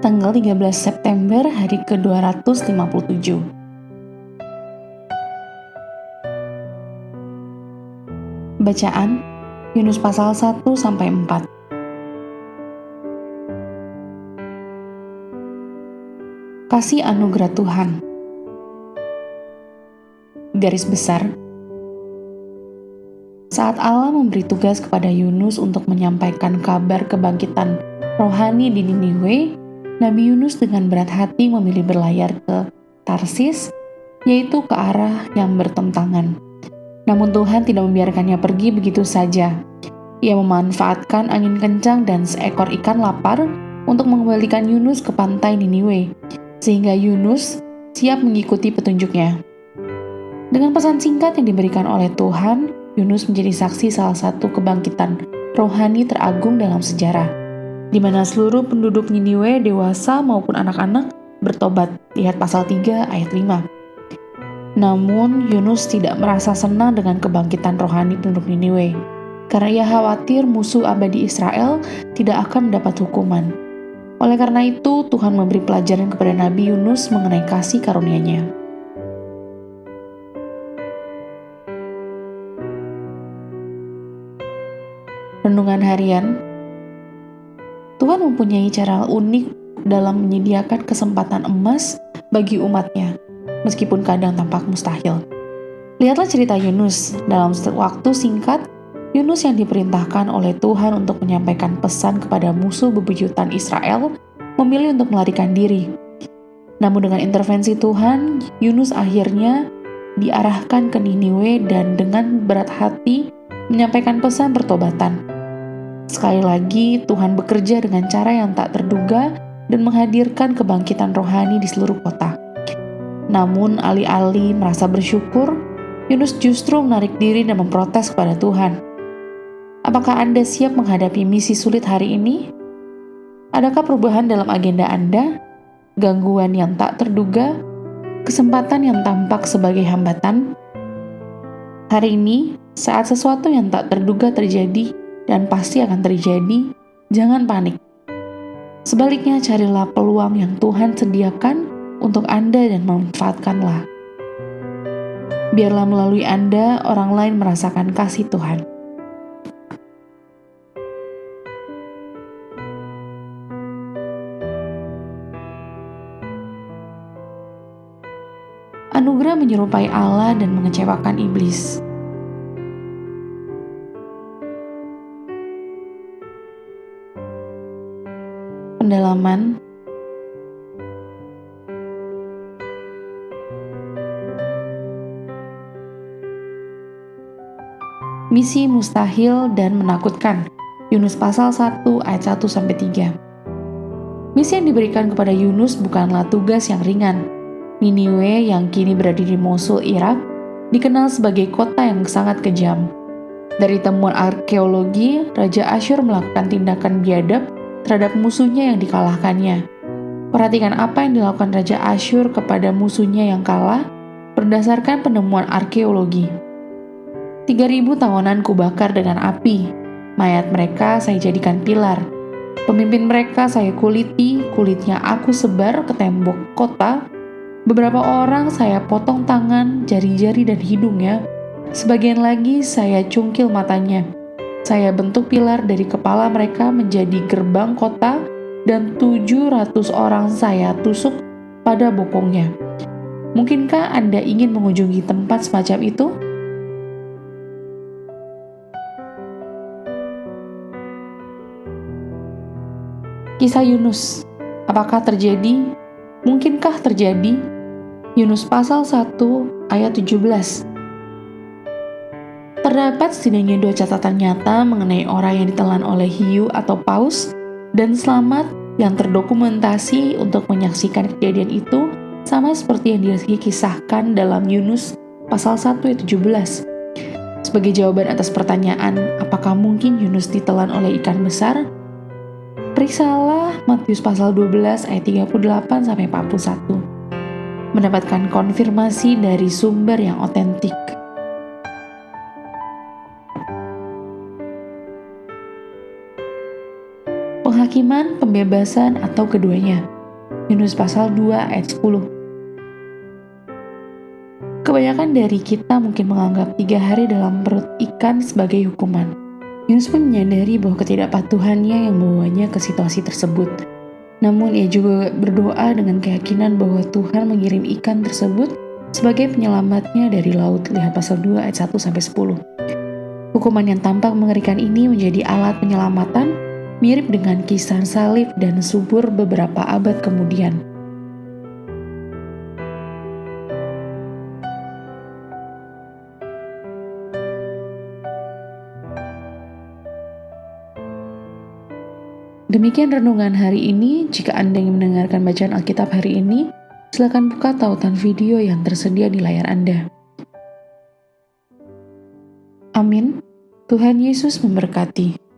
Tanggal 13 September hari ke-257. Bacaan Yunus pasal 1-4. Kasih anugerah Tuhan. Garis besar. Saat Allah memberi tugas kepada Yunus untuk menyampaikan kabar kebangkitan rohani di Niniwe, Nabi Yunus dengan berat hati memilih berlayar ke Tarsis, yaitu ke arah yang bertentangan. Namun Tuhan tidak membiarkannya pergi begitu saja. Ia memanfaatkan angin kencang dan seekor ikan lapar untuk mengembalikan Yunus ke pantai Niniwe, sehingga Yunus siap mengikuti petunjuknya. Dengan pesan singkat yang diberikan oleh Tuhan, Yunus menjadi saksi salah satu kebangkitan rohani teragung dalam sejarah, di mana seluruh penduduk Niniwe, dewasa maupun anak-anak, bertobat. Lihat pasal 3 ayat 5. Namun, Yunus tidak merasa senang dengan kebangkitan rohani penduduk Niniwe, karena ia khawatir musuh abadi Israel tidak akan mendapat hukuman. Oleh karena itu, Tuhan memberi pelajaran kepada Nabi Yunus mengenai kasih karunia-Nya. Renungan harian. Tuhan mempunyai cara unik dalam menyediakan kesempatan emas bagi umatnya, meskipun kadang tampak mustahil. Lihatlah cerita Yunus. Dalam waktu singkat, Yunus yang diperintahkan oleh Tuhan untuk menyampaikan pesan kepada musuh bebuyutan Israel, memilih untuk melarikan diri. Namun dengan intervensi Tuhan, Yunus akhirnya diarahkan ke Niniwe dan dengan berat hati menyampaikan pesan pertobatan. Sekali lagi, Tuhan bekerja dengan cara yang tak terduga dan menghadirkan kebangkitan rohani di seluruh kota. Namun, alih-alih merasa bersyukur, Yunus justru menarik diri dan memprotes kepada Tuhan. Apakah Anda siap menghadapi misi sulit hari ini? Adakah perubahan dalam agenda Anda? Gangguan yang tak terduga? Kesempatan yang tampak sebagai hambatan? Hari ini, saat sesuatu yang tak terduga terjadi, dan pasti akan terjadi, jangan panik. Sebaliknya, carilah peluang yang Tuhan sediakan untuk Anda dan manfaatkanlah. Biarlah melalui Anda, orang lain merasakan kasih Tuhan. Anugerah menyerupai Allah dan mengecewakan iblis. Pendalaman. Misi mustahil dan menakutkan. Yunus pasal 1 ayat 1-3. Misi yang diberikan kepada Yunus bukanlah tugas yang ringan. Niniwe yang kini berada di Mosul, Irak, dikenal sebagai kota yang sangat kejam. Dari temuan arkeologi, Raja Asyur melakukan tindakan biadab terhadap musuhnya yang dikalahkannya. Perhatikan apa yang dilakukan Raja Asyur kepada musuhnya yang kalah berdasarkan penemuan arkeologi. 3.000 tawanan kubakar dengan api. Mayat mereka saya jadikan pilar. Pemimpin mereka saya kuliti, kulitnya aku sebar ke tembok kota. Beberapa orang saya potong tangan, jari-jari dan hidungnya. Sebagian lagi saya cungkil matanya. Saya bentuk pilar dari kepala mereka menjadi gerbang kota dan 700 orang saya tusuk pada bokongnya. Mungkinkah Anda ingin mengunjungi tempat semacam itu? Kisah Yunus. Apakah terjadi? Mungkinkah terjadi? Yunus pasal 1 ayat 17. Terdapat setidaknya 2 catatan nyata mengenai orang yang ditelan oleh hiu atau paus dan selamat yang terdokumentasi untuk menyaksikan kejadian itu, sama seperti yang dikisahkan dalam Yunus pasal 1 ayat 17. Sebagai jawaban atas pertanyaan, apakah mungkin Yunus ditelan oleh ikan besar? Periksalah Matius pasal 12 ayat 38-41. Mendapatkan konfirmasi dari sumber yang otentik. Penghakiman, pembebasan, atau keduanya. Yunus pasal 2 ayat 10. Kebanyakan dari kita mungkin menganggap 3 hari dalam perut ikan sebagai hukuman. Yunus pun menyadari bahwa ketidakpatuhannya yang membawanya ke situasi tersebut. Namun ia juga berdoa dengan keyakinan bahwa Tuhan mengirim ikan tersebut sebagai penyelamatnya dari laut. Lihat pasal 2 ayat 1-10. Hukuman yang tampak mengerikan ini menjadi alat penyelamatan, mirip dengan kisah salib dan subur beberapa abad kemudian. Demikian renungan hari ini. Jika Anda ingin mendengarkan bacaan Alkitab hari ini, silakan buka tautan video yang tersedia di layar Anda. Amin. Tuhan Yesus memberkati.